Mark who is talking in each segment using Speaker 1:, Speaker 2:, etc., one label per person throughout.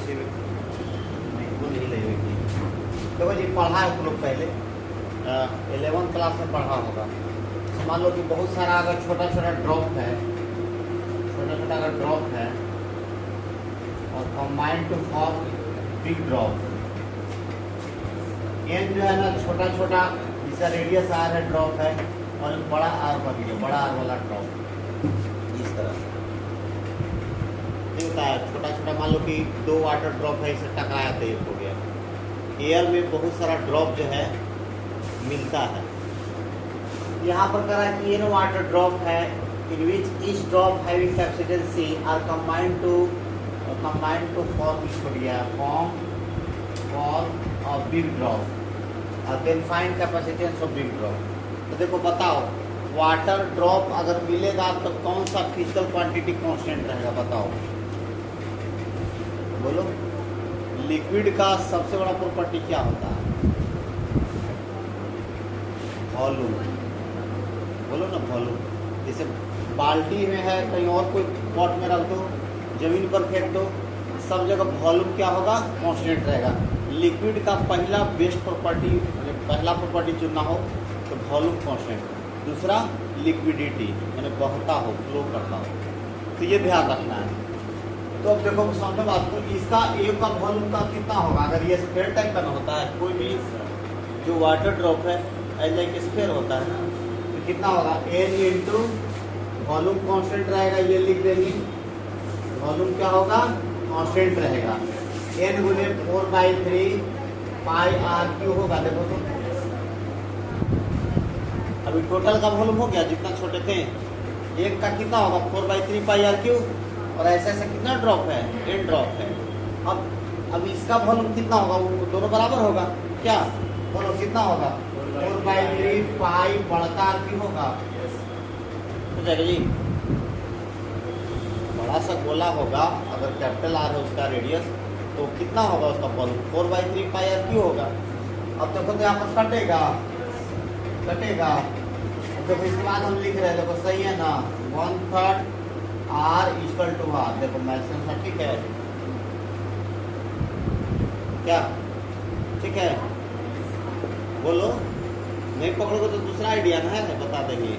Speaker 1: ऐसे नहीं वो नहीं लगेगी। देखो जी पढ़ा है तुम लोग पहले 11th क्लास में पढ़ा होगा। मान लो कि बहुत सारा अगर छोटा छोटा ड्रॉप है, छोटा छोटा अगर ड्रॉप है और combine to form big drop, n जो है ना छोटा छोटा जिसका रेडियस आर है ड्रॉप है और बड़ा आर बन गया, बड़ा आर वाला ड्रॉप इस तरह होता है। छोटा छोटा मान लो कि 2 वाटर ड्रॉप है, इसे टकराया तो एक हो गया। एयर में बहुत सारा ड्रॉप जो है मिलता है। यहाँ पर कह रहा है कि एन वाटर ड्रॉप है in which each drop having capacitance C are combined to form a big drop और then find capacitance of big drop. तो देखो बताओ वाटर ड्रॉप अगर मिलेगा तो कौन सा फिजिकल क्वांटिटी कांस्टेंट रहेगा बताओ, बोलो। लिक्विड का सबसे बड़ा प्रॉपर्टी क्या होता है? वॉल्यूम, बोलो ना वॉल्यूम। जैसे बाल्टी में है, कहीं और कोई पॉट में रख दो, जमीन पर फेंक दो, सब जगह वॉल्यूम क्या होगा? कांस्टेंट रहेगा। लिक्विड का पहला बेस्ट प्रॉपर्टी, पहला प्रॉपर्टी चुनना हो तो वॉल्यूम कांस्टेंट, दूसरा लिक्विडिटी यानी बहता हो, फ्लो करता हो। तो ये ध्यान रखना है। तो अब देखो सामने बात को, इसका ए का वॉल्यूम का कितना होगा? अगर ये स्फीयर टाइप का होता है, कोई भी जो वाटर ड्रॉप है एज लाइक स्फीयर होता है ना, तो कितना होगा? एन इंटू वॉल्यूम कांस्टेंट रहेगा, ये लिख देंगे। वॉल्यूम क्या होगा? कांस्टेंट रहेगा। एन गुने 4/3 पाई आर क्यू होगा। देखो तो अभी टोटल का वॉल्यूम हो गया जितना छोटे थे, एक का कितना होगा? 4/3 पाई आर क्यू। और ऐसे ऐसे कितना ड्रॉप है? एन ड्रॉप है। अब इसका वॉल्यूम कितना होगा? वो दोनों बराबर होगा क्या? बोलो कितना होगा? 4/3 पाई बढ़ता आर क्यू होगा, हो जाएगा जी। बड़ा सा गोला होगा, अगर कैपिटल आर है उसका रेडियस, तो कितना होगा उसका वॉल्यूम? 4/3 पाई आर क्यू होगा। अब देखो तो यहाँ पर कटेगा, कटेगा। देखो इसके बाद हम लिख रहे हैं, देखो सही है ना, 1/3 R इक्वल टू आर। देखो मैक्सिमम सा ठीक है क्या? ठीक है, बोलो। नहीं पकड़ोगे तो दूसरा आइडिया ना है, बता देंगे।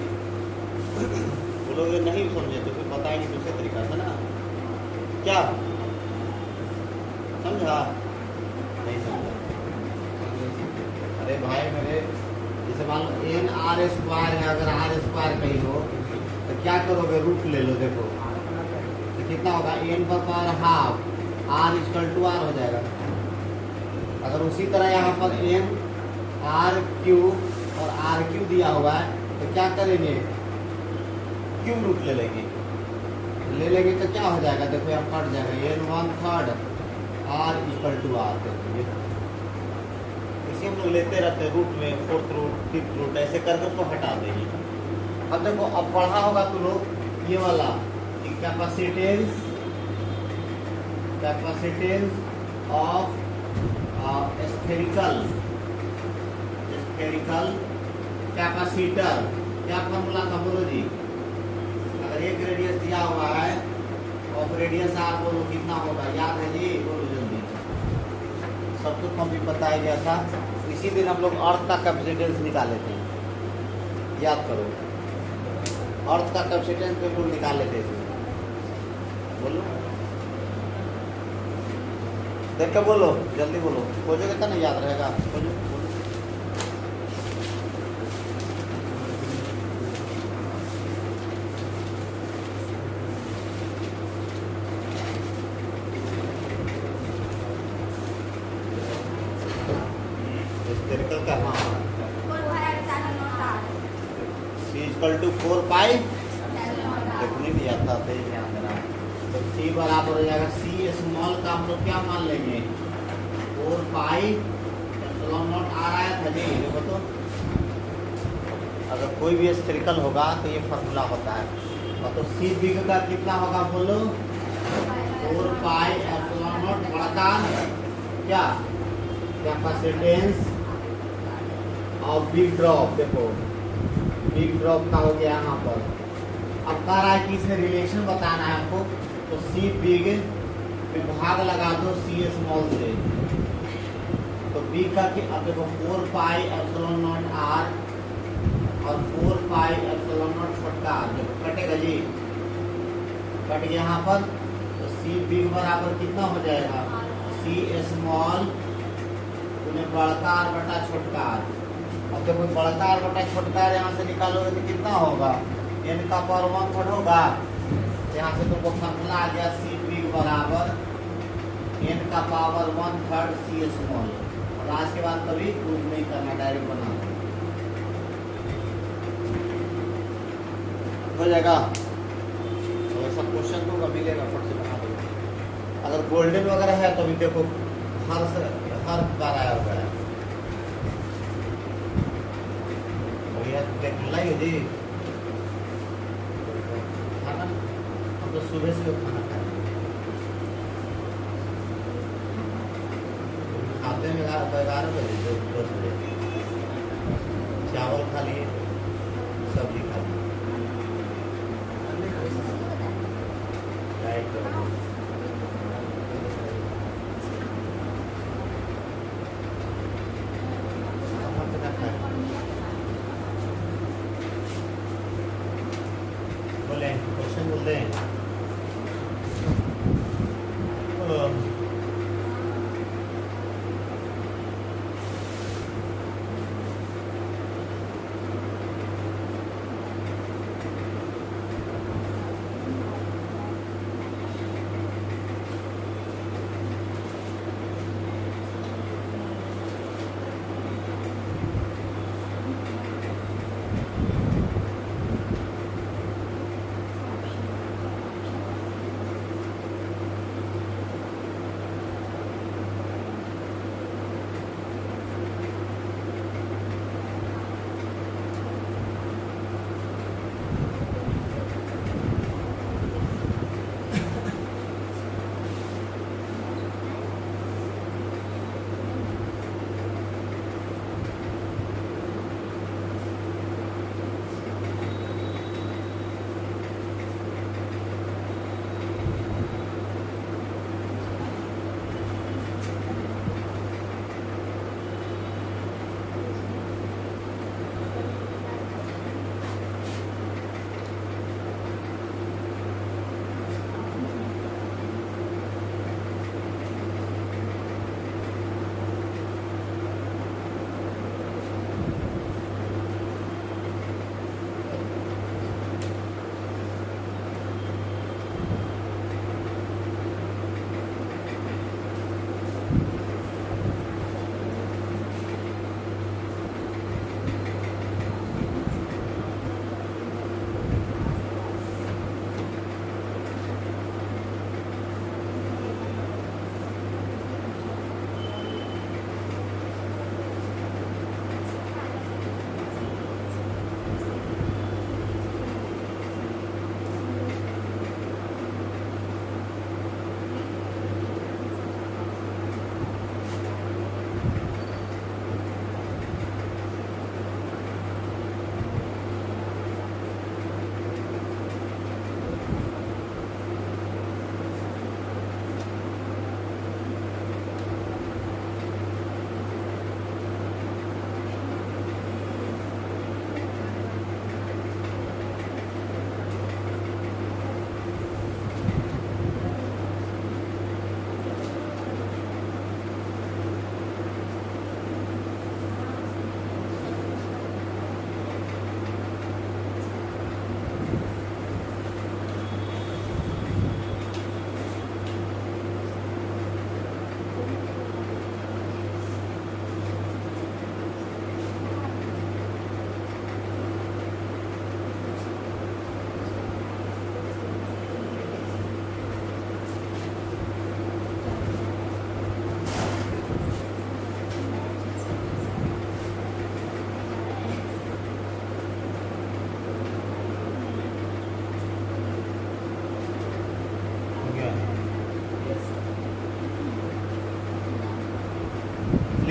Speaker 1: बोलोगे नहीं समझे तो फिर बताएंगे दूसरे तरीका से ना, क्या समझा? नहीं समझा? अरे भाई मेरे, जैसे मान लो एन आर स्क्वायर है, अगर आर स्क्वायर कहीं हो तो क्या करोगे? रूट ले लो। देखो तो कितना होगा? एन पर power half r equal to r हो जाएगा। अगर उसी तरह यहाँ पर एन आर क्यू और आर क्यू दिया हुआ है तो क्या करेंगे? क्यूब रूट ले लेंगे, ले लेंगे तो क्या हो जाएगा? देखो यहाँ कट जाएगा, n 1/3 r equal to r. देखिए इसे हम लोग लेते रहते हैं रूट में, 4th रूट 5th रूट ऐसे करके उसको हटा देंगे। अब देखो अब पढ़ा होगा तुम लोग ये वाला कैपेसिटेंस ऑफ स्फेरिकल कैपेसिटर। क्या फॉर्मूला था बोलो जी? अगर एक रेडियस दिया हुआ है और रेडियस आर, बोलो कितना होगा? याद है जी? बोलो जल्दी। सब कुछ हमें बताया गया था। इसी दिन हम लोग अर्थ का कैपेसिटेंस निकाले थे, याद करो। अर्थ का कैपेसिटेंस पे लोग निकाल लेते थे। बोलो देख के बोलो, जल्दी बोलो, खोजोगे तो नहीं याद रहेगा। खोजो, बोलो। स्फेरिकल का हाँ C इक्वल टू 4 पाई, देखने भी आता है, ध्यान देना। तो C बराबर हो जाएगा, C स्मॉल का हम लोग क्या मान लेंगे? 4 पाई एप्सिलॉन नॉट आर आया था जी। देखो तो अगर कोई भी स्फेरिकल होगा तो ये फॉर्मूला होता है। और तो C बिग का कितना होगा बोलो? 4 पाई एप्सिलॉन नॉट बढ़ता क्या? कैपेसिटेंस और बिग ड्रॉप। देखो बिग ड्रॉप का हो गया यहाँ पर। अब कह रहा है कि इसमें रिलेशन बताना है हमको, तो C बिग में भाग लगा दो सी स्मॉल से, तो बी का कि अब देखो 4 पाई एप्सिलॉन नॉट आर और 4 पाई एप्सिलॉन नॉट छोटा आर, देखो कटेगा जी, कट गया यहाँ पर, तो सी बी बराबर कितना हो जाएगा, सी स्मॉल उन्हें बड़का आर बटा छोटका आर। अब देखो बड़का आर बटा छोटका आर यहाँ से निकालोगे तो कितना होगा, n का पावर 1/3 होगा, यहाँ से तुमको फॉर्मूला आ गया सी बी बराबर n का पावर 1/3 सी स्मॉल। और आज के बाद कभी प्रूव नहीं करना, डायरेक्ट बना हो जाएगा। तो ऐसा क्वेश्चन तो मिलेगा, फट से बना दो। अगर गोल्डन वगैरह है तो भी देखो हर बार आया हुआ है, भैया देखना ही जी खाना, हम तो सुबह से खाना खाए, खाते में 11 बजे 10 बजे चावल खा लिए, सब्जी खा ली, बोले क्वेश्चन बोलते हैं।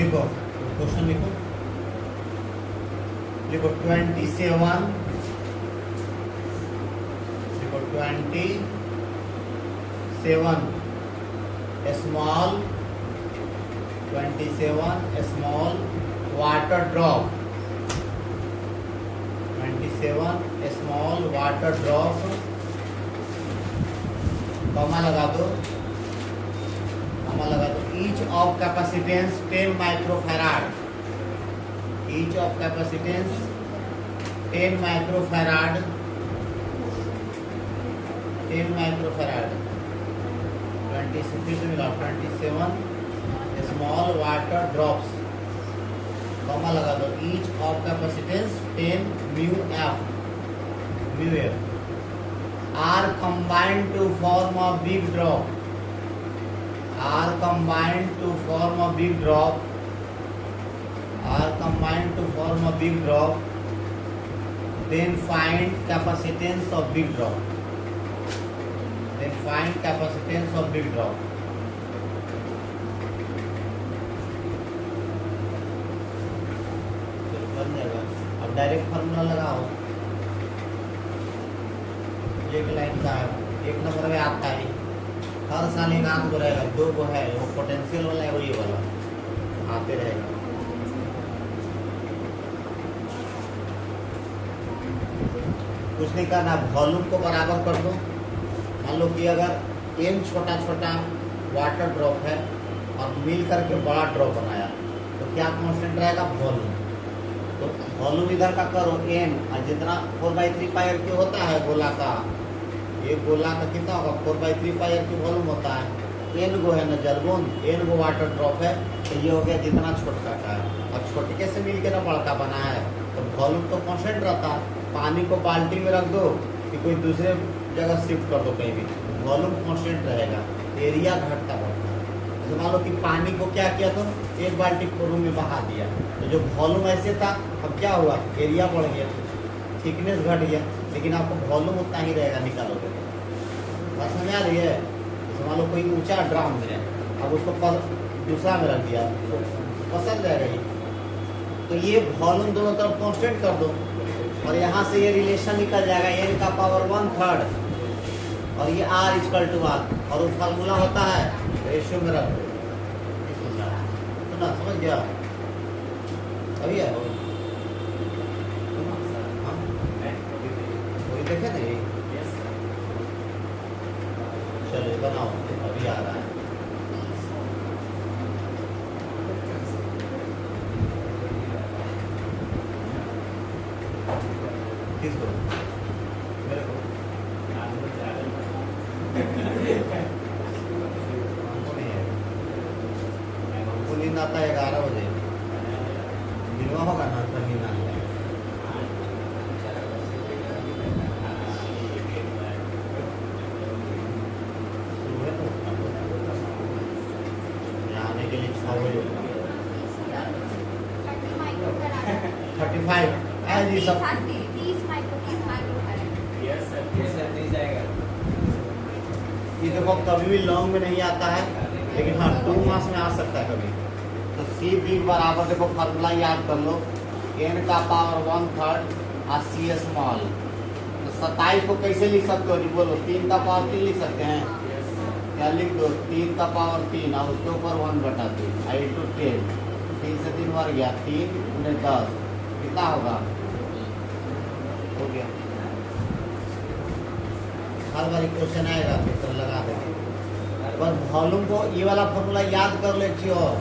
Speaker 1: लिखो क्वेश्चन लिखो, लिखो 27, लिखो 27 small 27 small water drop 27 small water drop comma लगा दो each of capacitance 10 microfarad each of capacitance 10 microfarad 27 small water drops comma लगा दो each of capacitance 10 mu F are combined to form a big drop then find capacitance of big drop बन जाएगा। अब direct formula लगाओ, एक line का है, एक नंबर में आता है, हर साल एक आंक रहेगा, 2 को है, वो पोटेंशियल वाला है, वो ये वाला आते रहेगा। कुछ नहीं करना, वॉल्यूम को बराबर कर दो। मान लो कि अगर n छोटा छोटा वाटर ड्रॉप है और मिल करके बड़ा ड्रॉप बनाया तो क्या कांस्टेंट रहेगा? वॉल्यूम। तो वॉल्यूम इधर का करो n, और जितना 4/3 पाई क्यूब होता है गोला का, ये गोला का कितना होगा? 4/3 पाई क्यूब वॉल्यूम होता है। n गो है ना जलबूंद, n गो वाटर ड्रॉप है, तो ये हो गया जितना छोटका का है, और छोटके से मिल के ना बड़का बना है, तो वॉल्यूम तो कांस्टेंट रहता है। पानी को बाल्टी में रख दो कि कोई दूसरे जगह शिफ्ट कर दो कहीं भी, वॉल्यूम कांस्टेंट रहेगा, एरिया घटता बढ़ता है। जैसे मान लो कि पानी को क्या किया तो एक बाल्टी रूम में बहा दिया, तो जो वॉल्यूम ऐसे था अब क्या हुआ? एरिया बढ़ गया, थिकनेस घट गया, लेकिन आपको वॉल्यूम उतना ही रहेगा निकालोगे। बात समझ आ रही है? जैसे मान लो कोई ऊंचा ड्राम है, अब उसको दूसरा में रख दिया तो पसंद जाएगा ये, तो ये वॉल्यूम दोनों तरफ कांस्टेंट कर दो, और यहाँ से ये रिलेशन निकल जाएगा n का पावर 1/3 और ये r इक्वल टू r, और वो फार्मूला होता है रेशियो में रख दो। सुना, समझ गया? अभी है वही देखे नहीं? चलो बनाओ, अभी आ रहा है। किसको? मेरे को। हमको नहीं है, हमको नींद आता है 11 बजे, दिनवा होगा ना तो नींद आता है। सुबह तो आने के लिए 6 बजे 35 ऐसे सब ये देखो कभी भी लॉन्ग में नहीं आता है, लेकिन हाँ 2 मास में आ सकता है कभी। तो सी बी बराबर देखो फार्मूला याद कर लो, n का पावर 1/3 और सी स्मॉल। तो 27 को कैसे लिख सकते हो? बोलो 3 का पावर 3 लिख सकते हैं, क्या लिख दो? 3 का पावर 3 और उसके ऊपर 1/3 आई टू 10, 3 से 3 बार गया, 3 × 10 कितना होगा? हो गया। हर बार क्वेश्चन आएगा तो लगा देंगे, पर वॉल्यूम को ये वाला फॉर्मूला याद कर ले और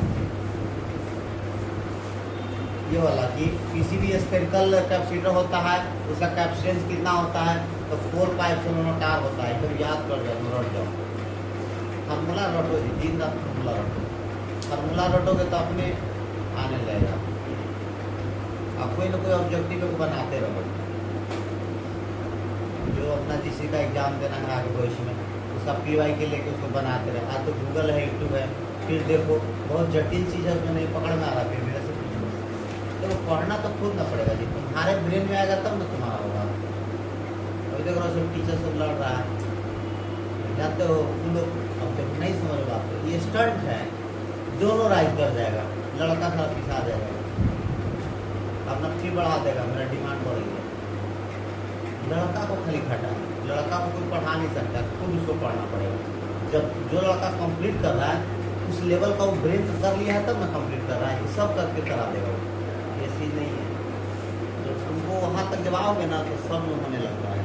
Speaker 1: ये वाला कि किसी भी स्फेरिकल कैपेसिटर होता है उसका कैपेसिटेंस कितना होता है? तो 4πε0r होता है। तो याद कर जाओ, रट जाओ फार्मूला, रटो जी, दिन रात फार्मूला रटो। फार्मूला रटोगे तो अपने आने लगेगा। आप कोई ना कोई ऑब्जेक्टिव को बनाते रहो, जो अपना किसी का एग्जाम देना है आगे भविष्य में, उसका PY के लेके उसको बनाते रहे। आज तो गूगल है, यूट्यूब है, फिर देखो बहुत जटिल चीज़ है उसमें नहीं पकड़ में आ रहा, फिर मेरे से पूछो। तो पढ़ना तो खुद ना पड़ेगा जी, तुम्हारे ब्रेन में आएगा तब ना तुम्हारा होगा। अभी देख रहे हो सब टीचर सब लड़ रहा है, जाते हो तुम लोग, अब जब नहीं समझ बात तो ये स्टंट है, दोनों राइज कर जाएगा, लड़का थोड़ा पिछा जाएगा, अपना फी बढ़ा देगा, मेरा डिमांड बढ़ गया। लड़का को खाली खटा, लड़का को कोई पढ़ा नहीं सकता, खुद उसको पढ़ना पड़ेगा। जब जो लड़का कंप्लीट कर रहा है उस लेवल का वो ब्रेक कर लिया है तब ना कंप्लीट कर रहा है, ये सब करके करा देगा वो, ये चीज़ नहीं है। जब तुमको वहाँ तक जब आओगे ना तो सब में होने लगता है।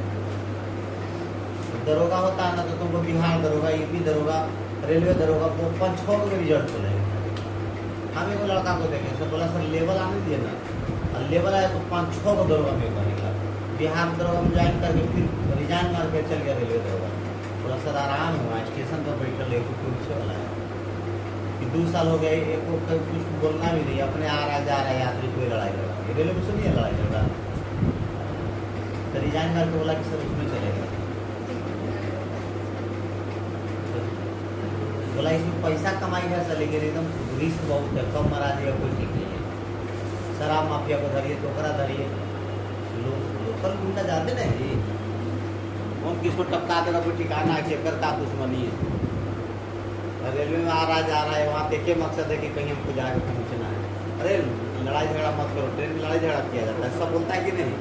Speaker 1: दरोगा होता है ना तो तुमको बिहार दरोगा, यूपी दरोगा, रेलवे दरोगा, वो 5-6 के रिजल्ट बोलेगा। हम एक लड़का को देखे सर, बोला सर लेवल आने दिए ना, और लेवल आया तो 5-6 को दरोगा में बनेगा। बिहार दरोगा में ज्वाइन करके फिर रिजाइन मार के चल गया रेलवे दरोगा। बोला सर आराम हुआ, स्टेशन पर बैठल एक पीछे वाला है कि 2 साल हो गए, एक को कुछ बोलना भी नहीं, अपने आ रहा जा रहा है यात्री, कोई लड़ाई लड़ा। रेलवे में सुनिए लड़ाई झगड़ा, तो रिजाइन करके बोला कि सर उसमें चलेगा। बोला इसमें पैसा कमाई है सर, लेकिन एकदम रिस्क बहुत है, कम मरा दिया कोई ठीक नहीं है। शराब माफिया को धरिए, टोकरा धरिए, लोकल गुंडा जाते ना जी, कौन किसको टपका देगा कोई ठिकाना है, चेकर का दुश्मनी है। रेलवे में आ रहा जा रहा है, वहाँ देखिए मकसद है कि कहीं हमको जाके पहुँचना है। अरे लड़ाई झगड़ा मत करो, ट्रेन में लड़ाई झगड़ा किया जाता है, सब बोलता है कि नहीं,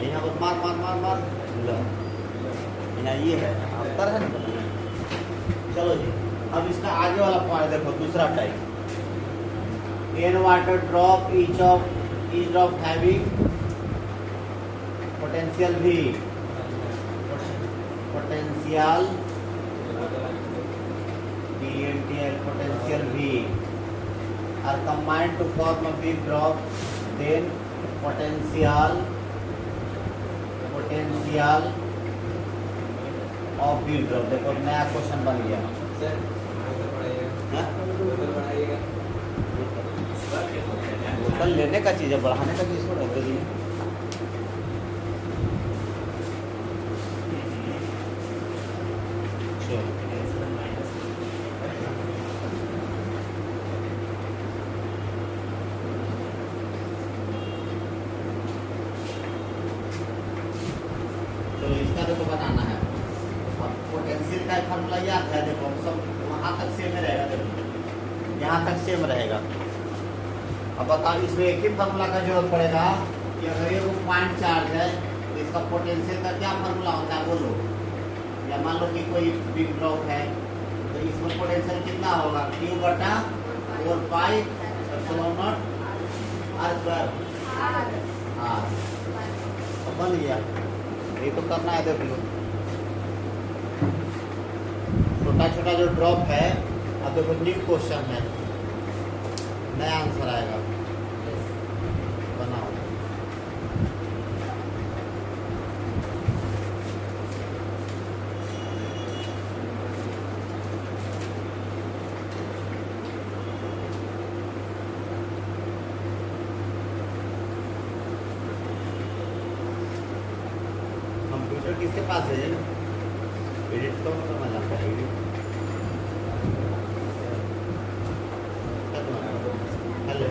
Speaker 1: यहाँ पर मार मार मार मार लो, यहाँ ये है अंतर है ना। चलो जी, अब इसका आगे वाला पॉइंट देखो, दूसरा type, n water drop each drop having potential V, potential potential V are combined to form a big drop, then potential of big drop। देखो नया क्वेश्चन बन गया, बोतल लेने का चीज़ है, बढ़ाने का चीज़ थोड़ा है। तो बनाना है, अब पोटेंशियल का फार्मूला याद है, देखो सब वहाँ तक सेम रहेगा, देखो यहाँ तक सेम रहेगा। अब बताओ इसमें एक ही फार्मूला का जरूरत पड़ेगा कि अगर ये पॉइंट चार्ज है तो इसका पोटेंशियल का क्या फार्मूला होता है बोलो। या मान लो कि कोई बिग ड्रॉप है तो इसमें पोटेंशियल कितना होगा, Q बटा 4 पाई एप्सिलॉन नॉट R²। हाँ तो बन गया, ये तो करना है। देख लो छोटा छोटा जो ड्रॉप है, अब देखो न्यू क्वेश्चन है, नया आंसर आएगा, बनाओ। कंप्यूटर किसके पास है, एडिट तो करना जाता है, एडिट हेलो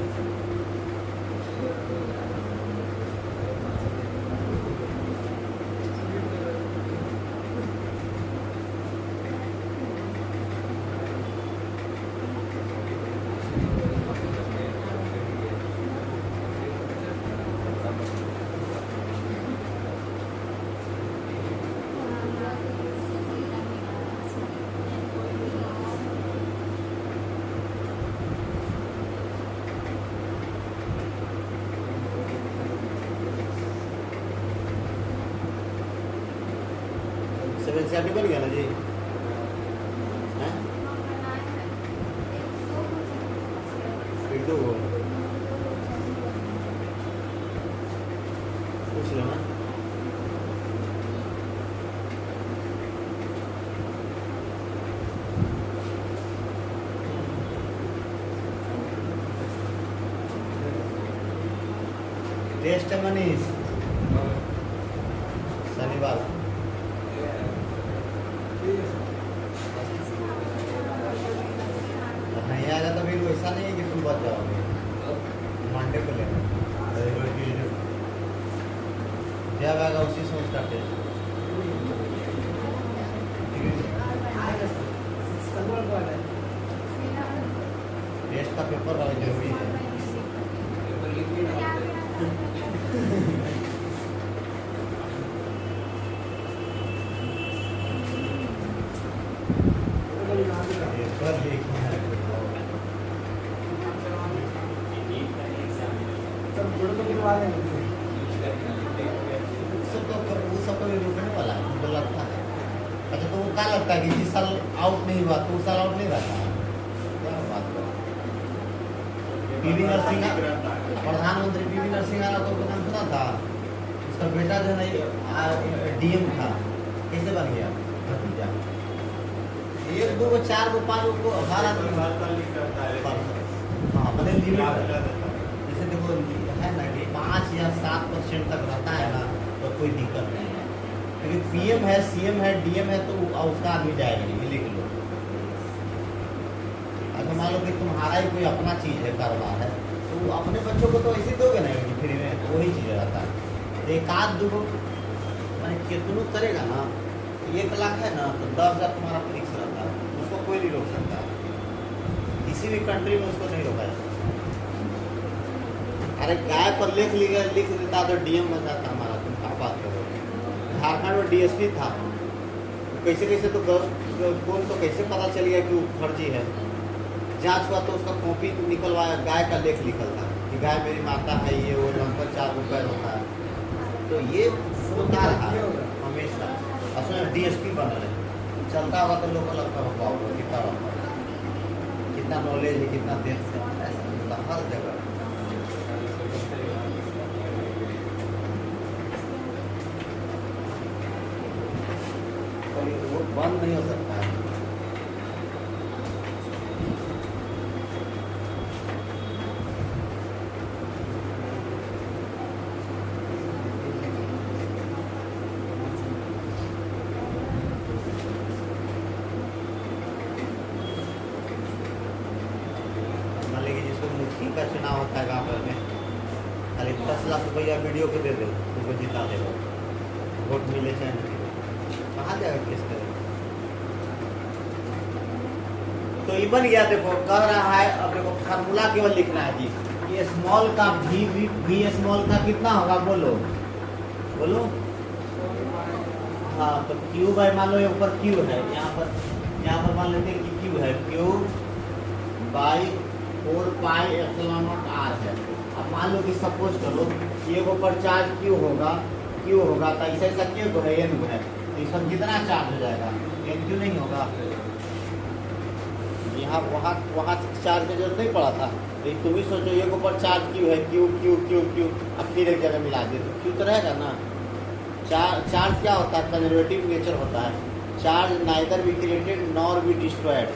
Speaker 1: सेवन बन गया ना जी, एक दो पूछ लो ना। टेस्ट है मनीष, शनिवार नहीं आएगा तो फिर वैसा नहीं है कि तुम बच जाओगे, मंडे को लेना जब आएगा उसी से उसका टेस्ट। टेस्ट का पेपर वाला जरूरी है। पेपर देखे हैं। वो सब तो रुकने वाला है, मुझे लगता है। अच्छा तो वो क्या लगता है कि इस साल आउट नहीं हुआ तो उस साल आउट नहीं रहता है? क्या बात कर पीवी नरसिंह, प्रधानमंत्री पीवी नरसिंह तो नाम सुना था, उसका बेटा जो है डीएम था, कैसे बन गया भतीजा? 1 2 4 5 को हर आदमी हाँ मतलब लिमिट, जैसे देखो है ना कि 5 या 7% तक रहता है ना तो कोई दिक्कत नहीं है, लेकिन पीएम है, सीएम है, डीएम है तो उसका आदमी जाएगा नहीं, लिख लो। अगर मान लो कि तुम्हारा ही कोई अपना चीज़ है, कारोबार है, तो अपने बच्चों को तो ऐसे दोगे ना फ्री में, तो वही चीज़ रहता है। तो 1 आध 2 मैंने कितनों करेगा ना, 1 लाख है ना तो 10,000 तुम्हारा फिक्स रहता है, उसको कोई नहीं रोक सकता, किसी भी कंट्री में उसको नहीं रोका जाता। अरे गाय पर लिख देता तो डीएम बन जाता हमारा, तुम क्या बात करो। झारखंड में डीएसपी था, कैसे तो कौन तो कैसे पता चल गया कि वो फर्जी है, जांच हुआ तो उसका कॉपी निकलवाया, गाय का लेख लिखल था कि गाय मेरी माता है, ये वो नंबर 4 रुपये होता है। तो ये होता रहा हमेशा, असमें डीएसपी बन रहे चलता होगा तो लोगों को लगता होगा कितना नॉलेज है, कितना देश है, ऐसा होता हर जगह। वो बंद नहीं हो सकता है। मान लीजिए जिसको मुफ्ती का चुनाव होता है गाँव में, खाली 10 लाख रुपया वीडियो को दे दो, तुमको जिता देगा, वोट मिले चाहे नहीं, कहाँ जाएगा केस करेगा? तो ये बन गया, देखो कह रहा है, अब देखो फार्मूला केवल लिखना है जी, ये स्मॉल का भी स्मॉल का कितना होगा, बोलो। हाँ तो क्यू बाई, मान लो ये ऊपर क्यू है, यहाँ पर मान लेते हैं कि क्यू है, q by 4 pi epsilon nought r है। अब मान लो कि सपोज करो ये ऊपर चार्ज क्यू होगा तो ऐसा क्यू को है, एन को है, तो इस पर कितना चार्ज हो जाएगा, एन क्यू नहीं होगा। यहाँ वहाँ चार्ज की जरूरत नहीं पड़ा था, लेकिन तुम ही सोचो ये ऊपर चार्ज क्यू है, क्यू अब फिर एक जगह मिला दिए तो क्यू तो रहेगा ना। चार्ज क्या होता है, कंजर्वेटिव नेचर होता है, charge neither be created nor be destroyed,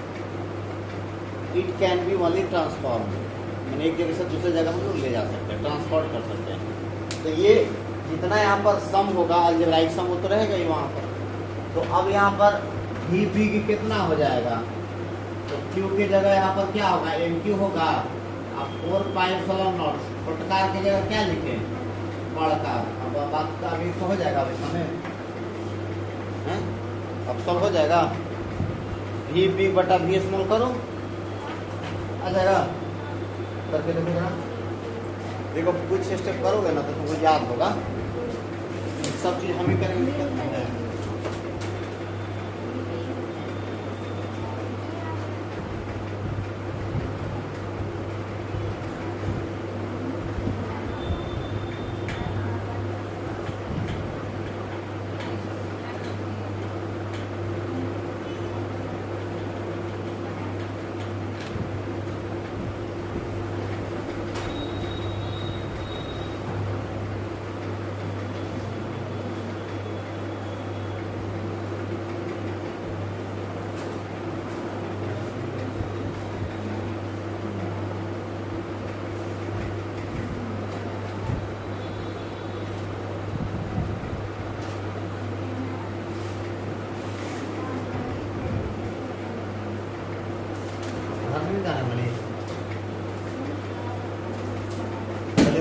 Speaker 1: it can be only transform, मैंने एक जगह से दूसरे जगह में ले जा सकते हैं, ट्रांसपोर्ट कर सकते हैं। तो ये जितना यहाँ पर सम होगा, अलजेब्राइक सम वो तो रहेगा ही वहाँ पर। तो अब यहाँ पर भी की कितना हो जाएगा, तो क्यू की जगह यहाँ पर क्या होगा, एम क्यू होगा। अब 4 पाई एप्सिलॉन नॉट, छोटकार की जगह क्या लिखें, बड़कार। अब बात तो अभी तो हो जाएगा, अभी समय है, अब सब हो जाएगा। भी बिग बटा भी स्मॉल करो, आ जाएगा, करके देखो जरा। देखो कुछ स्टेप करोगे ना तो तुमको याद होगा, सब चीज़ हम ही करेंगे, दिक्कत नहीं है।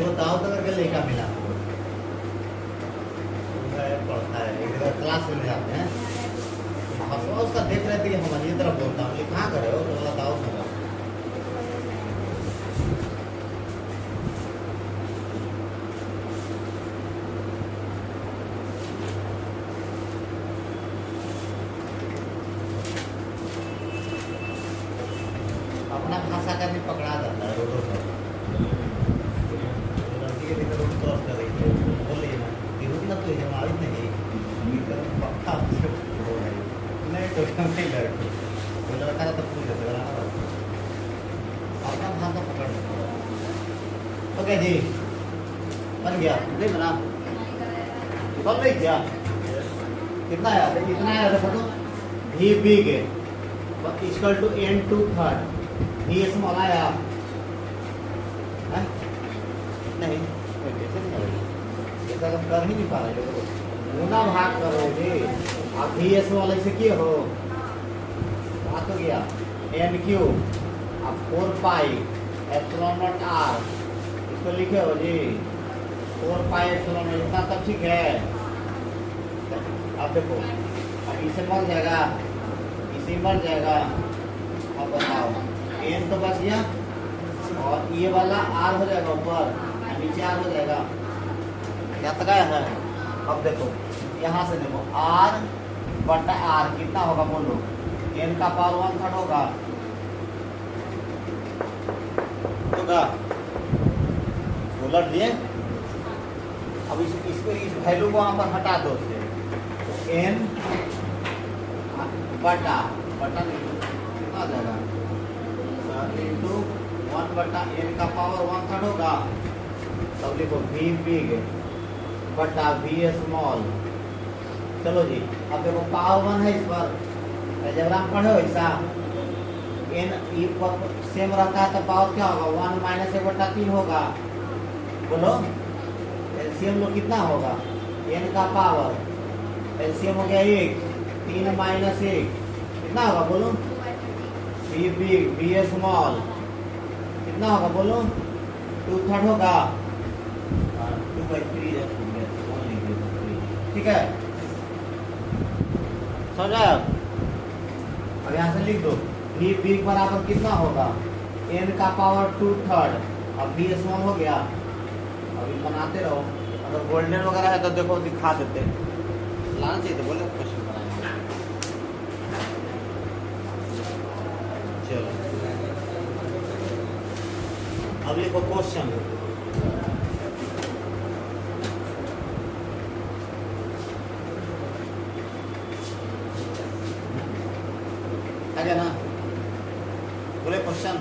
Speaker 1: बताओ तो करके लेकर मिला पढ़ता है, एक जगह क्लास में जाते हैं, उसका देख रहे थे कि हम ये तरफ बोलता हूँ, कहाँ करे हो तो बोला दाऊ होगा। अपना भाषा का नहीं पकड़ा जाता है रोडों पर। लड़की के लिए रोड क्रॉस कर रही है, बोल रही है ना कि रुक ना, तो हमारी नहीं पक्का हो रहा है नहीं तो नहीं लड़की तो लड़का तो पूछ जाता है अपना भाषा पकड़ लेता है। ओके जी, बन गया नहीं बना बन नहीं क्या कितना है कितना है देखो तो भी बिग है equal to n two third V small आया है? नहीं कैसे नहीं आएगा, ऐसा हम कर ही नहीं पा रहे देखो, गुना भाग कर रहे थे आप भी स्मॉल ऐसे किए हो बात हो गया n क्यू आप 4 पाई एप्सिलॉन नॉट r इसको लिखे हो जी 4 पाई एप्सिलॉन नॉट इतना तब ठीक है। अब देखो अब इसे मर जाएगा इसी मर जाएगा। अब बताओ n तो बच गया और ये वाला r हो जाएगा ऊपर और नीचे r हो जाएगा, क्या तक है। अब देखो यहाँ से देखो r बटा r कितना होगा बोलो, n का पावर 1/3 होगा उलट दिए। अब इस वैल्यू को वहाँ पर हटा दो उससे n बटा बटा कितना आ जाएगा इंटू 1 बटा n का पावर 1/3 होगा। तब देखो v बिग बटा v स्मॉल। चलो जी अब देखो पावर 1 है इस पर जब हम पढ़े हो ऐसा n सेम रहता है तो पावर क्या होगा 1 माइनस 1/3 होगा। बोलो एलसीएम लो कितना होगा n का पावर एलसीएम हो गया 1 3 माइनस 1 कितना होगा बोलो बी बिग बी स्मॉल कितना होगा बोलो 2/3 होगा 2/3 ठीक है समझा। अब यहाँ से लिख दो बी बिग बराबर कितना होगा n का पावर 2/3 अब बी स्मॉल हो गया। अभी बनाते रहो, अगर गोल्डन वगैरह है तो देखो दिखा देते लाना चाहिए तो बोले क्वेश्चन बनाएंगे। चलो अब लिखो क्वेश्चन आ गया ना, बोले क्वेश्चन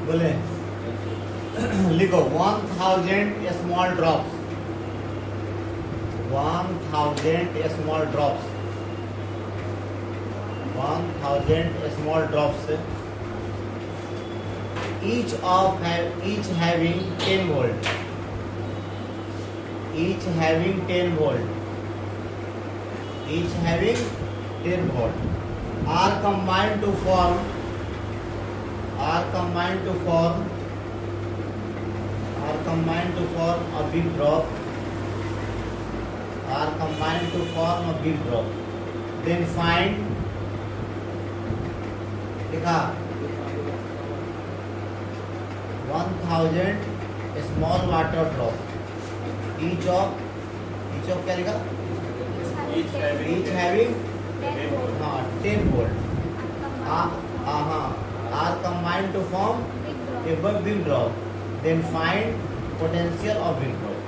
Speaker 1: बोले लिखो 1000 small drops 1000 small drops 1000 small drops each having 10 volt each having 10 volt are combined to form a big drop then find देखा 1000 small water drop each of क्या लिखा each having 10 volt are combined to form a big drop then find potential of big drop।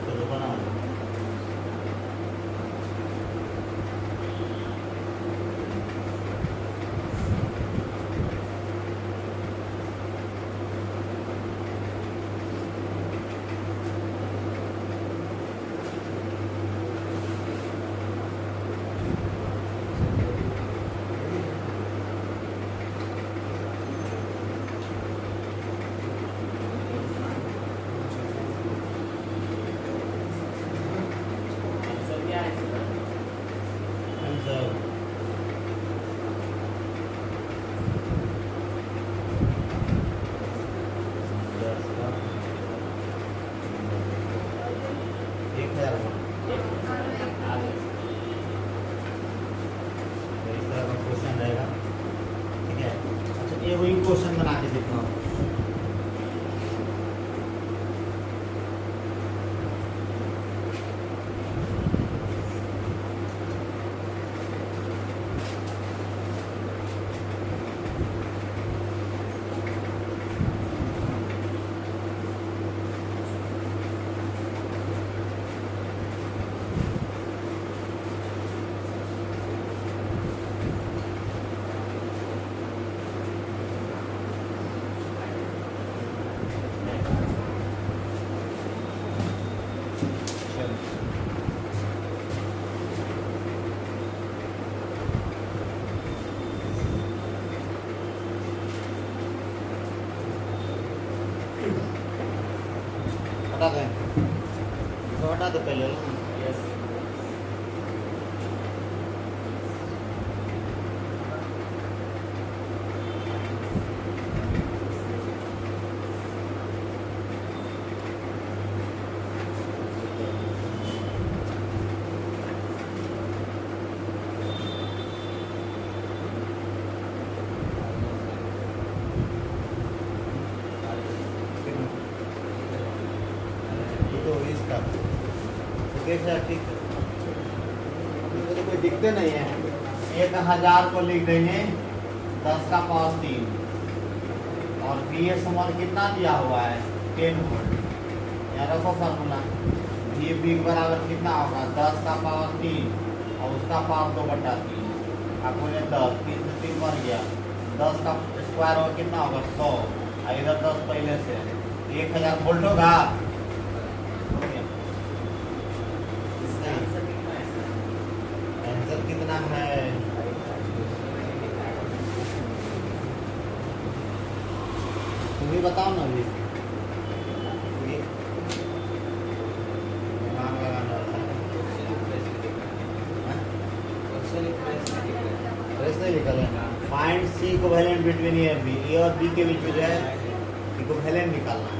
Speaker 1: चलो बना 1000 volt. तो इस तरह का question रहेगा, ठीक है। अच्छा, ये वही क्वेश्चन बना के देखना। हटा दें तो हटा दो पहले ना।
Speaker 2: यस।
Speaker 1: ये तो इसका ठीक है, ठीक है, इसमें तो कोई दिक्कत नहीं है। 1000 को लिख देंगे 10 का पावर 3 और VS हमारा कितना दिया हुआ है 10 वोल्ट। यहाँ रखो फार्मूला, VB बराबर कितना होगा 10 का पावर 3 और उसका पावर 2/3। आपको 10 3 से 3 बन गया, 10 का स्क्वायर होगा कितना होगा 100 और इधर 10 पहले से 1000 वोल्ट होगा।
Speaker 2: इसका आंसर कितना है सर?
Speaker 1: आंसर कितना है? तुम ही बताओ ना अभी। ये दिमाग लगाना होता है। हाँ? प्रश्न नहीं निकल है। Find C equivalent between A और B के बीच में जो है इक्विवेलेंट निकालना है।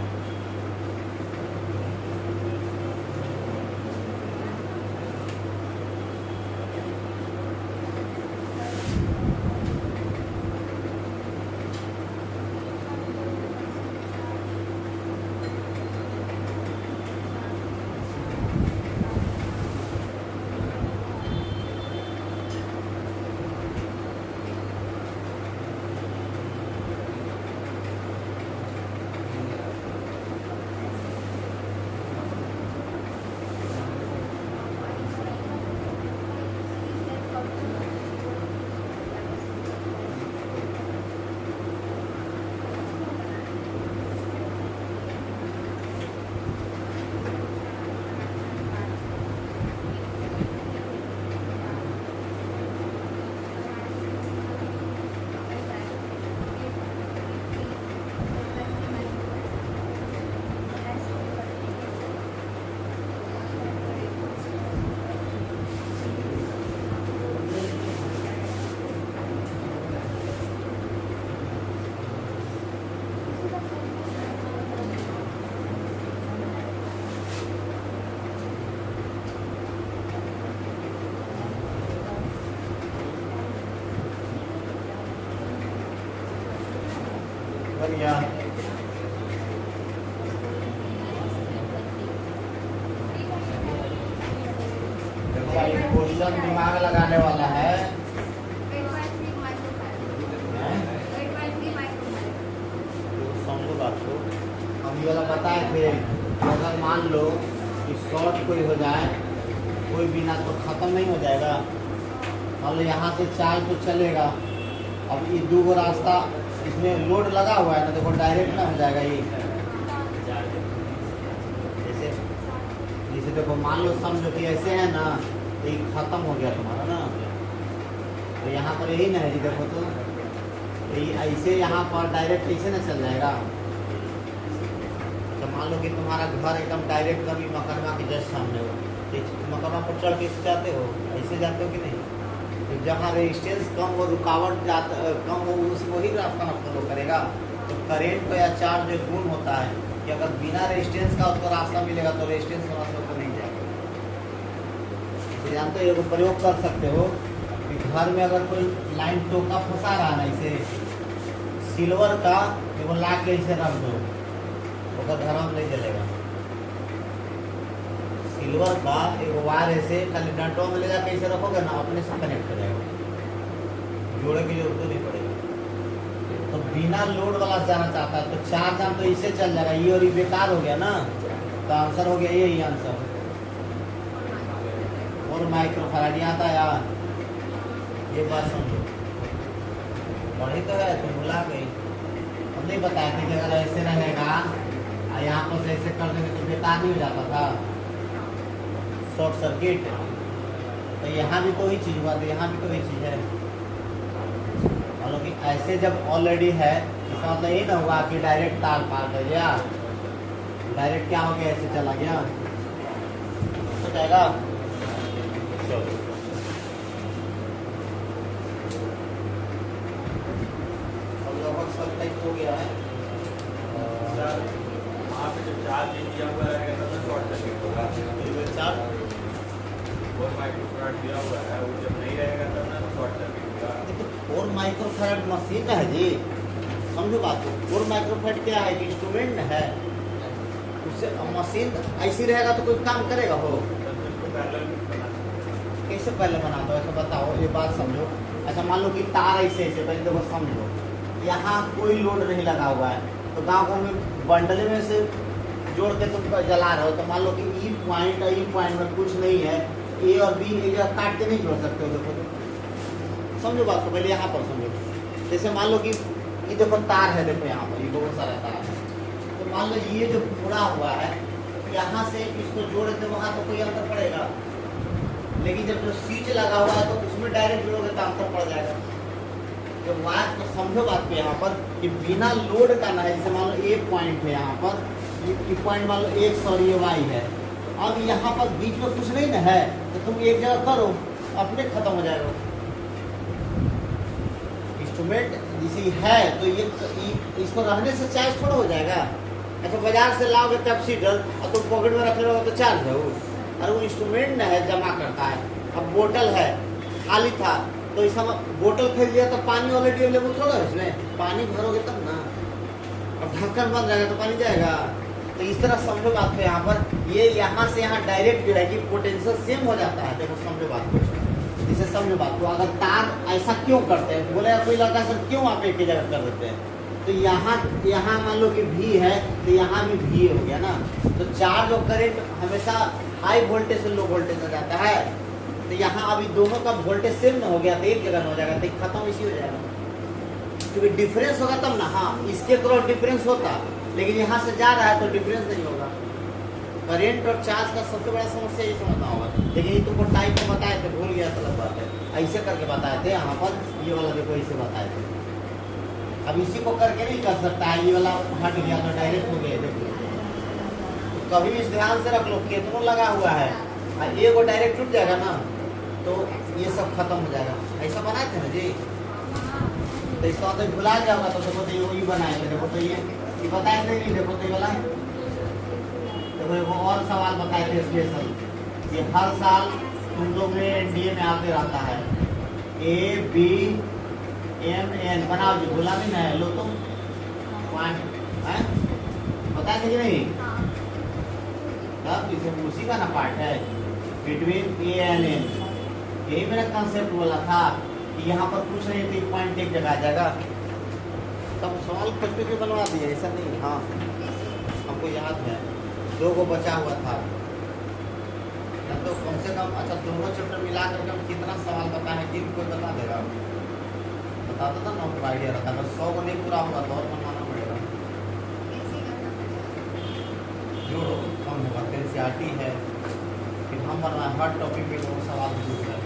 Speaker 1: बढ़िया। देखो भाई क्वेश्चन दिमाग लगाने वाला है। तो समझो बात को, हम ये वाला बताए थे अगर मान लो कि शॉर्ट कोई हो जाए, कोई बिना तो खत्म नहीं हो जाएगा। मतलब यहाँ से चार्ज तो चलेगा। अब ये दो रास्ता इसमें लोड लगा हुआ है ना, देखो डायरेक्ट ना हो जाएगा ये। जैसे जैसे देखो मान लो समझो कि ऐसे है ना, तो ये खत्म हो गया तुम्हारा ना। तो यहाँ पर यही ना है जी, देखो तो ये ऐसे यहाँ पर डायरेक्ट ऐसे ना चल जाएगा। तो मान लो कि तुम्हारा घर एकदम डायरेक्ट कभी मकरमा के जस्ट सामने हो, तो मकरमा पर चढ़ के जाते हो, ऐसे जाते हो कि नहीं। तो जहाँ रेजिस्टेंस कम हो, रुकावट कम हो, उस वही रास्ता ना फॉलो करेगा। तो करेंट का या चार्ज जो गुण होता है कि अगर बिना रेजिस्टेंस का उसको रास्ता मिलेगा तो रेजिस्टेंस का रास्ता तो नहीं जाएगा। ये जानते हो, ये को प्रयोग कर सकते हो कि घर में अगर कोई लाइन टोका फंसा रहा ना, इसे सिल्वर का एगो ला के इसे रख दो, ओकर घर में नहीं जलेगा। सिल्वर का एगो वायर ऐसे खाली डंटों में ले जाके इसे रखोगे ना, अपने से कनेक्ट हो जाएगा, जोड़े की जरूरत नहीं पड़ेगी। तो बिना लोड वाला जाना चाहता है तो 4 जाम तो इससे चल जाएगा, ये और ये बेकार हो गया ना, तो आंसर हो गया यही आंसर। और माइक्रोफैराड आता है यार, ये बात समझो, पढ़ी तो है तो भुला गई। हम नहीं बताया थे कि अगर ऐसे रहेगा और यहाँ पर से ऐसे कर देंगे तो बेकार नहीं हो जाता था, शॉर्ट सर्किट। तो यहाँ भी तो वही चीज़ हुआ, तो यहाँ भी तो वही चीज़ है। कि ऐसे जब ऑलरेडी है, इसका मतलब ये ना हुआ कि डायरेक्ट तार पार कर गया, डायरेक्ट क्या हो गया, ऐसे चला गया तो जाएगा। चलो अब लगभग सब टाइप हो गया है।
Speaker 3: सर वहाँ पे जब चार्ज दिया हुआ रहेगा तब ना शॉर्ट सर्किट होगा,
Speaker 1: चार्ज
Speaker 3: और माइक्रोफैराड दिया हुआ है वो जब नहीं रहेगा तब ना शॉर्ट सर्किट होगा।
Speaker 1: 4 माइक्रोफैराड मशीन है जी, समझो बात को। 4 माइक्रोफैराड क्या है, इंस्ट्रूमेंट है, उससे मशीन ऐसी रहेगा तो कोई काम करेगा हो, कैसे पहले बना दो, ऐसा बताओ, ये बात समझो। अच्छा मान लो कि तार ऐसे ऐसे, पहले देखो समझो, यहाँ कोई लोड नहीं लगा हुआ है, तो गाँव घर में बंडले में से जोड़ के तुम जला रहे हो, तो मान लो कि ई पॉइंट और ई पॉइंट में कुछ नहीं है, ए और बी एक जगह काट के नहीं जोड़ सकते हो। देखो समझो बात को, पहले यहाँ पर समझो। जैसे मान लो कि ये देखो तार है, देखो यहाँ पर ये बहुत सारा तार है, तो मान लो ये जो पूरा हुआ है, यहाँ से इसको जोड़ दे, वहाँ तो कोई अंतर पड़ेगा, लेकिन जब जो स्विच लगा हुआ है तो उसमें डायरेक्ट जोड़ोगे तो अंतर पड़ जाएगा। तो वायर को समझो बात को यहाँ पर कि बिना लोड का ना है, जैसे मान लो ए पॉइंट है यहाँ पर, ये पॉइंट मान लो X और ये Y है, अब यहाँ पर बीच में कुछ नहीं ना है, तो तुम एक जगह करो, अपने खत्म हो जाएगा। इंस्ट्रूमेंट जैसे है तो ये इसको रहने से चार्ज थोड़ा हो जाएगा। अच्छा बाजार से लाओगे कैपेसिटर और तुम पॉकेट में रख लोगे तो चार्ज है वो, और वो इंस्ट्रूमेंट न है, जमा करता है। अब बोतल है, खाली था तो इसका बोतल खरीद लिया तो पानी ऑलरेडी अवेलेबल थोड़ा है, इसमें पानी भरोगे तब ना, अब ढक्कन बंद रहेगा तो पानी जाएगा। तो इस तरह समझो बात को, यहाँ पर ये यहाँ से यहाँ डायरेक्ट जो है कि पोटेंशियल सेम हो जाता है। देखो समझो बात को, इसे समझो बात को। अगर तार ऐसा क्यों करते हैं, बोले कोई लड़का सर क्यों आप एक ही जगह कर देते हैं, तो यहाँ मान लो कि V है तो यहाँ भी V हो गया ना, तो चार्ज और करंट हमेशा हाई वोल्टेज से लो वोल्टेज में जाता है, तो यहाँ अभी दोनों का वोल्टेज सेम न हो गया तो एक जगह हो जाएगा, तो खत्म इसी हो जाएगा, क्योंकि डिफरेंस होगा तब ना। हाँ इसके क्रॉस डिफरेंस होता, लेकिन यहाँ से जा रहा है तो डिफरेंस नहीं होगा। करंट और चार्ज का सबसे बड़ा समस्या ये समझना होगा, लेकिन ये तुमको टाइप में बताए थे, भूल गया तो अलग बात है, ऐसे करके बताए थे यहाँ पर, ये वाला देखो ऐसे बताए थे। अब इसी को करके नहीं कर सकता है, ये वाला हट गया तो डायरेक्ट हो गया। देखो कभी भी ध्यान से रख लो, कितना लगा हुआ है, एक वो डायरेक्ट टूट जाएगा ना तो ये सब खत्म हो जाएगा। ऐसा बनाए थे ना जी, तो इसका मतलब भुला जाओगा तो देखो तो ये बनाए थे, देखो तो ये बताए थे नहीं, देखो तो ये वाला देखो एक और सवाल बताए थे स्पेशल, ये हर साल तुम लोग में एनडीए में आते रहता है, ABMN बनाओ जी, भुला भी ना है, लो तुम बताए थे कि नहीं, तब इसे उसी का ना पार्ट है, बिटवीन A and N। यही मेरा कंसेप्ट बोला था कि यहाँ पर कुछ नहीं तो पॉइंट एक जगह आ जाएगा। तब सवाल कट के बनवा दिए, ऐसा नहीं। हाँ हमको याद है, 2 को बचा हुआ था, तो कम से कम अच्छा दोनों चैप्टर मिला करके हम कितना सवाल बताए, कि कोई बता देगा, बताता था ना, आइडिया रखा। अगर 100 को नहीं पूरा होगा तो और बनवाना पड़ेगा, जोड़ो कम होगा। NCERT है, फिर हम बनवाए हर टॉपिक में वो सवाल जरूर है,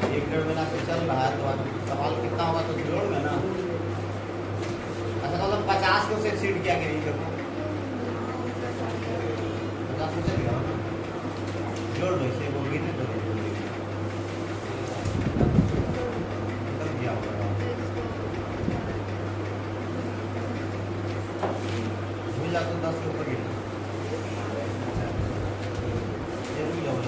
Speaker 1: 1-1.5 महीना से चल रहा है, तो सवाल कितना होगा तो जोड़ में ना। अच्छा मतलब 50 को से सीट किया कि नहीं, देखो 50 को चल गया ना, जोड़ दो इसे, वो गिरने दो, तब क्या होगा, भूल जाओ तो 10 के ऊपर गिरना, जरूर जाओ,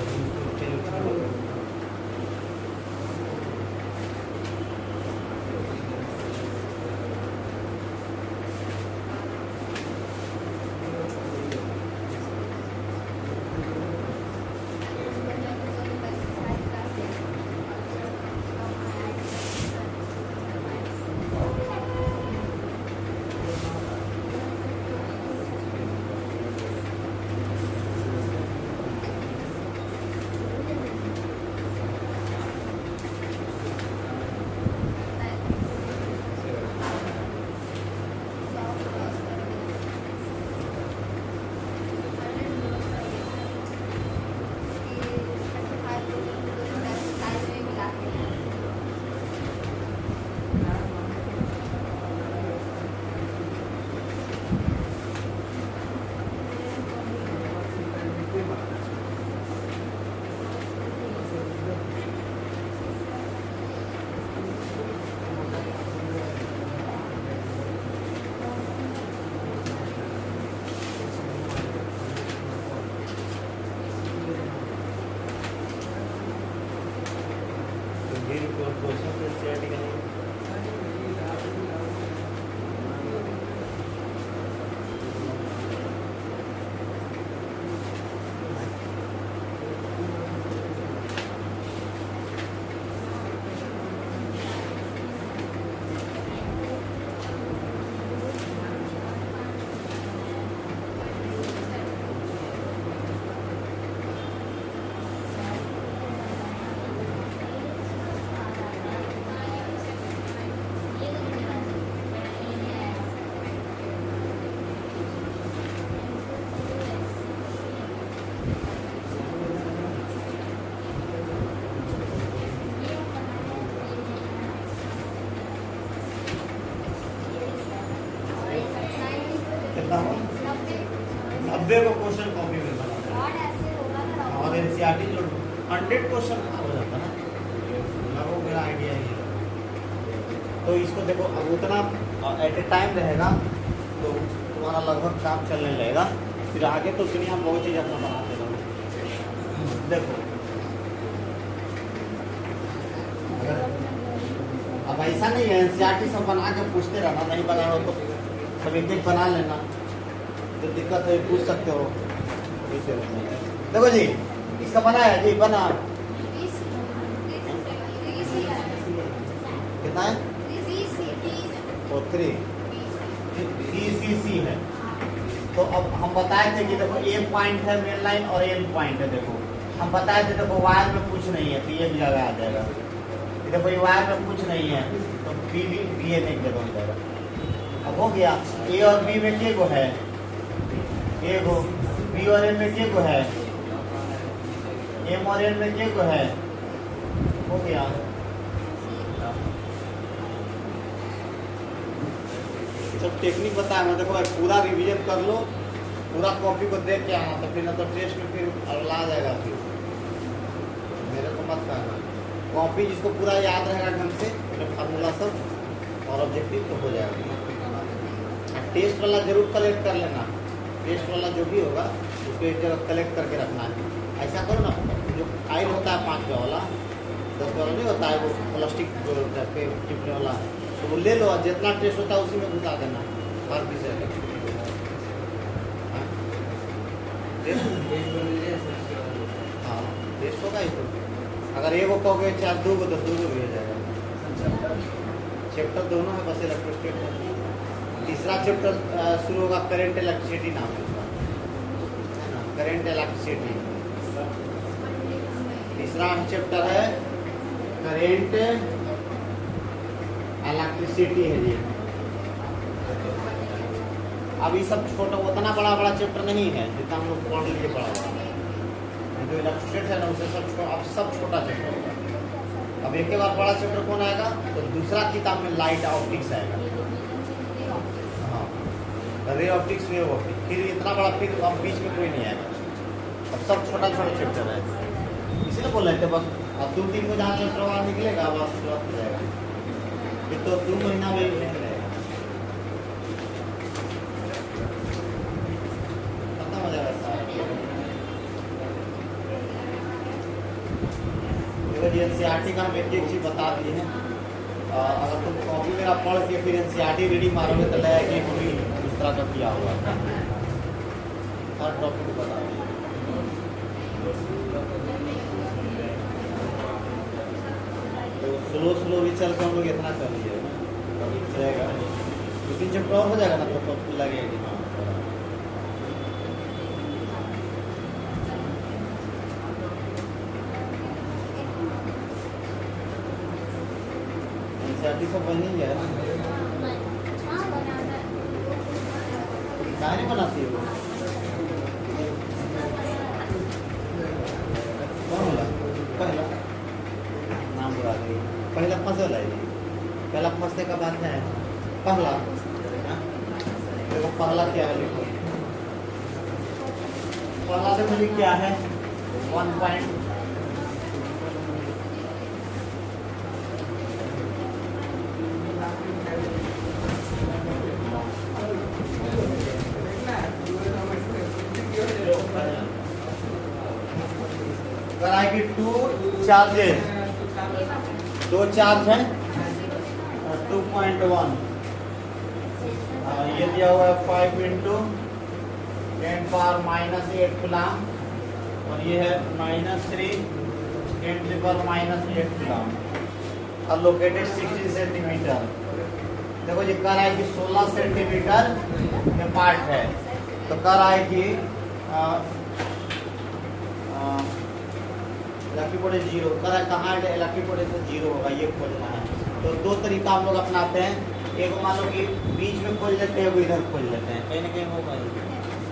Speaker 1: और क्वेश्चन एनसीईआरटी का नहीं कितना हुआ? 90 को क्वेश्चन कॉपी में बनाना है और एनसीईआरटी जो 100 क्वेश्चन हो जाता है ना, वो मेरा आइडिया ही है। तो इसको देखो अब उतना एट ए टाइम रहेगा तो तुम्हारा लगभग काम चलने लगेगा, फिर आगे तो दुनिया में बहुत चीज़ अपना बनाते रहो। देखो अब ऐसा नहीं है एनसीईआरटी सब बना के पूछते रहना, नहीं बना हो तो सब एक एक बना लेना, जो दिक्कत है पूछ सकते हो। देखो जी इसका बना है जी, बना कितना है? ओ 3 CCC है। तो अब हम बताए थे कि देखो ए पॉइंट है मेन लाइन और एन पॉइंट है। देखो हम बताए थे देखो वायर में कुछ नहीं है तो ये भी जगह आ जाएगा, देखो ये वायर में कुछ नहीं है तो बी ए नहीं जगह हो जाएगा। अब हो गया ए और बी में के गो है, ए गो बी और एन में के गो है, एम और एन में के गो है, हो गया। सब टेक्निक बताया मैं, देखो पूरा रिवीजन कर लो, पूरा कॉपी को देख के आना, तो फिर ना तो टेस्ट में फिर अगला जाएगा, फिर मेरे को मत करना। कॉपी जिसको पूरा याद रहेगा ढंग से फार्मूला सब और ऑब्जेक्टिव तो हो जाएगा। टेस्ट वाला जरूर कलेक्ट कर लेना, टेस्ट वाला जो भी होगा उसको एक जगह कलेक्ट करके रखना है। ऐसा करो ना, जो फाइल होता है 5 वाला 10 वाला नहीं होता है, वो प्लास्टिक जो पे टिपने वाला, तो वो ले लो, जितना टेस्ट होता है उसी में घुसा देना हर विषय में। हाँ टेस्ट होगा ही, तो अगर एक को कहोगे 4 2 को तो 2 को भी हो जाएगा। चैप्टर दोनों है बस इलेक्ट्रोस्टैटिक है। तीसरा चैप्टर शुरू होगा करंट इलेक्ट्रिसिटी नाम है ना, करंट इलेक्ट्रिसिटी। तीसरा चैप्टर है करंट इलेक्ट्रिसिटी है जी। अब ये सब छोटा उतना बड़ा बड़ा चैप्टर नहीं है जितना हम लोग पढ़ लिए पढ़ा हुआ, जो इलेक्ट्रिसिटी है ना उसे सब छोटा चैप्टर होगा। अब एक के बाद बड़ा चैप्टर कौन आएगा, तो दूसरा किताब में लाइट ऑप्टिक्स आएगा, रे ऑप्टिक्स वेव ऑप्टिक्स, फिर इतना बड़ा फिर अब बीच में कोई नहीं आएगा, अब सब छोटा छोटा चैप्टर है। इसलिए बोल रहे थे बस अब 2-3 को जहाँ चैप्टर वहाँ निकलेगा बस शुरुआत हो जाएगा, फिर तो 2 महीना में नहीं रहेगा, खत्म हो जाएगा सारा। देखो जी एनसीईआरटी का हम एक एक चीज़ बता दिए हैं, अगर तुम कॉपी मेरा पढ़ के फिर एनसीईआरटी रीडिंग मारोगे तो लगेगा कि पूरी इस तरह का किया हुआ था, हर टॉपिक को बता दिए। तो स्लो भी चल के हम लोग इतना कर लिए जाएगा, 2-3 चैप्टर और हो जाएगा ना तो लगेगा कि हाँ एनसीईआरटी सब बन ही गया है। काहे नहीं बनाती हो? कौन बोला? पहला नाम बुला दी, पहला फसल है जी, पहला फंसने का बात है पहला। देखो पहला क्या है, लिखो पहला देखो जी क्या है, 1 पॉइंट कराएगी 2 चार्जेस दो चार्ज है 2.1, ये दिया हुआ है 5 इंटू 10⁻⁸ कूलम, और ये है -3 10⁻⁸ कूलम, और लोकेटेड 60 सेंटीमीटर। देखो ये कर आएगी 16 सेंटीमीटर में पार्ट है, तो कर आएगी लकी पोटे 0 कर कहाँ है, लकी पोटे तो 0 होगा, ये खोजना है। तो दो तरीका हम लोग अपनाते हैं, एक मान लो कि बीच में खोज लेते हैं, वो इधर खोज लेते हैं, कहीं ना कहीं होगा।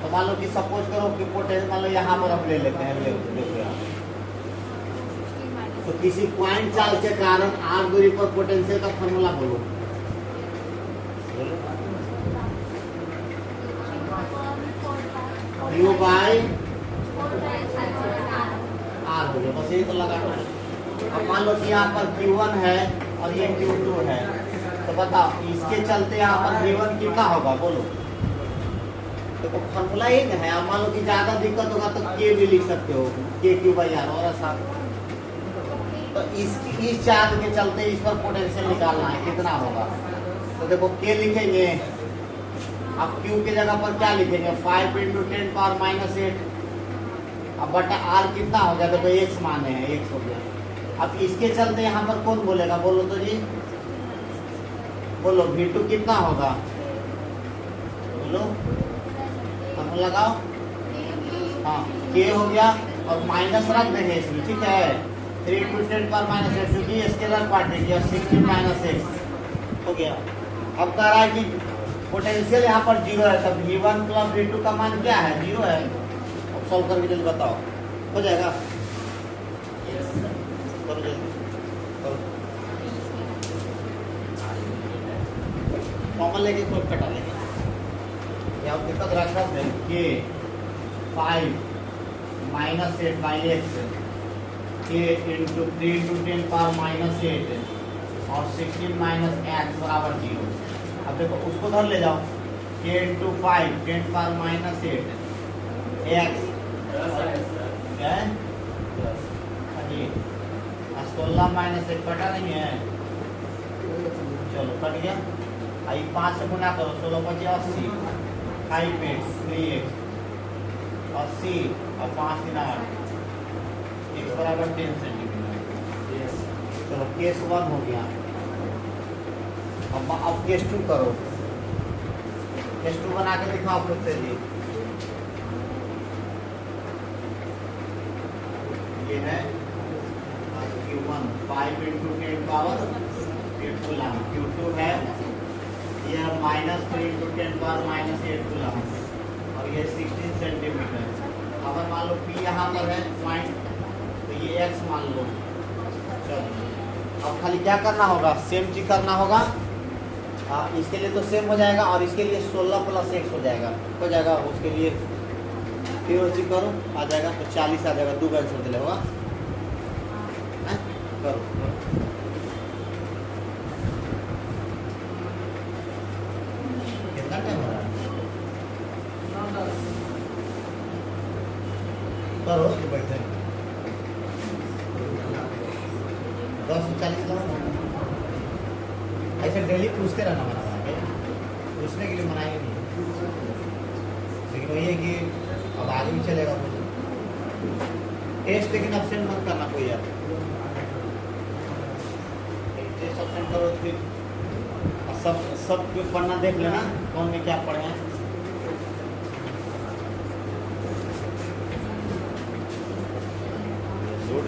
Speaker 1: तो मान लो कि सपोज करो कि पोटेंशियल मान लो यहाँ पर हम ले लेते हैं, देखो यहाँ तो किसी पॉइंट चार्ज के कारण r दूरी पर पोटेंशियल का फॉर्मूला बोलो। Q बाई r हो गया, बस यही तो लगाना है। अब मान लो कि यहाँ पर Q1 है और ये Q2 है, तो बताओ इसके चलते यहाँ पर V1 कितना होगा बोलो। देखो फॉर्मूला ही है। अब मान लो कि ज्यादा दिक्कत होगा तो K भी लिख सकते हो, KQ बाई R, और ऐसा। तो इस चार्ज के चलते इस पर पोटेंशियल निकालना है, कितना होगा। तो देखो K लिखेंगे, अब Q के जगह पर क्या लिखेंगे 5 इंटू 10⁻⁸, अब बटा R कितना हो गया, देखो x माने हैं, x हो गया। अब इसके चलते यहाँ पर कौन बोलेगा बोलो तो जी, बोलो V2 कितना होगा बोलो, हम लगाओ। हाँ K हो गया, और माइनस रख देंगे इसमें, ठीक है 3 इंटू 10⁻⁸, क्योंकि स्केलर पार्टिकल या 16 - x हो गया। अब कह रहा है कि पोटेंशियल यहाँ पर 0 है, तब V1 प्लस V2 का मान क्या है 0 है। अब सॉल्व करके जल्दी बताओ, हो जाएगा, करो जल्दी करो, कॉमन लेके कोई कटा लेंगे, यहाँ दिक्कत रखा है K 5 -8 by x, K into 3 into 10⁻⁸ और 16 - x बराबर 0। अब देखो उसको धर ले जाओ, K इंटू 5 10⁻⁸ x है 16 - 1 कटा नहीं है, चलो कट गया। आई 5 से गुना करो, 16 × 5 = 80, 5 x 3x 80 और 5 × 8, x बराबर 10 सेंटीमीटर। चलो केस 1 हो गया। अब केस 2 करो, केस 2 बना के दिखाओ खुद से जी। ये है Q1 5 इंटू 10⁻8 कूलम, Q2 है ये -3 इंटू 10⁻⁸ कूलम, और ये 16 सेंटीमीटर। अगर मान लो P यहाँ पर है पॉइंट, तो ये x मान लो। चलो अब खाली क्या करना होगा, सेम चीज करना होगा। इसके लिए तो सेम हो जाएगा, और इसके लिए 16 + x हो जाएगा, उसके लिए फिर वो चीज करो, आ जाएगा तो 40 आ जाएगा, 2 का आंसर दिले होगा। करो कितना टाइम हो रहा है, करो तो बैठे 10 से 40 लाओ। ऐसे डेली पूछते रहना मना, पूछने के लिए मना ही नहीं, लेकिन वही है कि अब आगे भी चलेगा मुझे टेस्ट, लेकिन अब्सेंट मत करना कोई यार, टेस्ट अब्सेंट करो फिर सब पढ़ना देख लेना कौन में क्या पढ़े हैं। लोड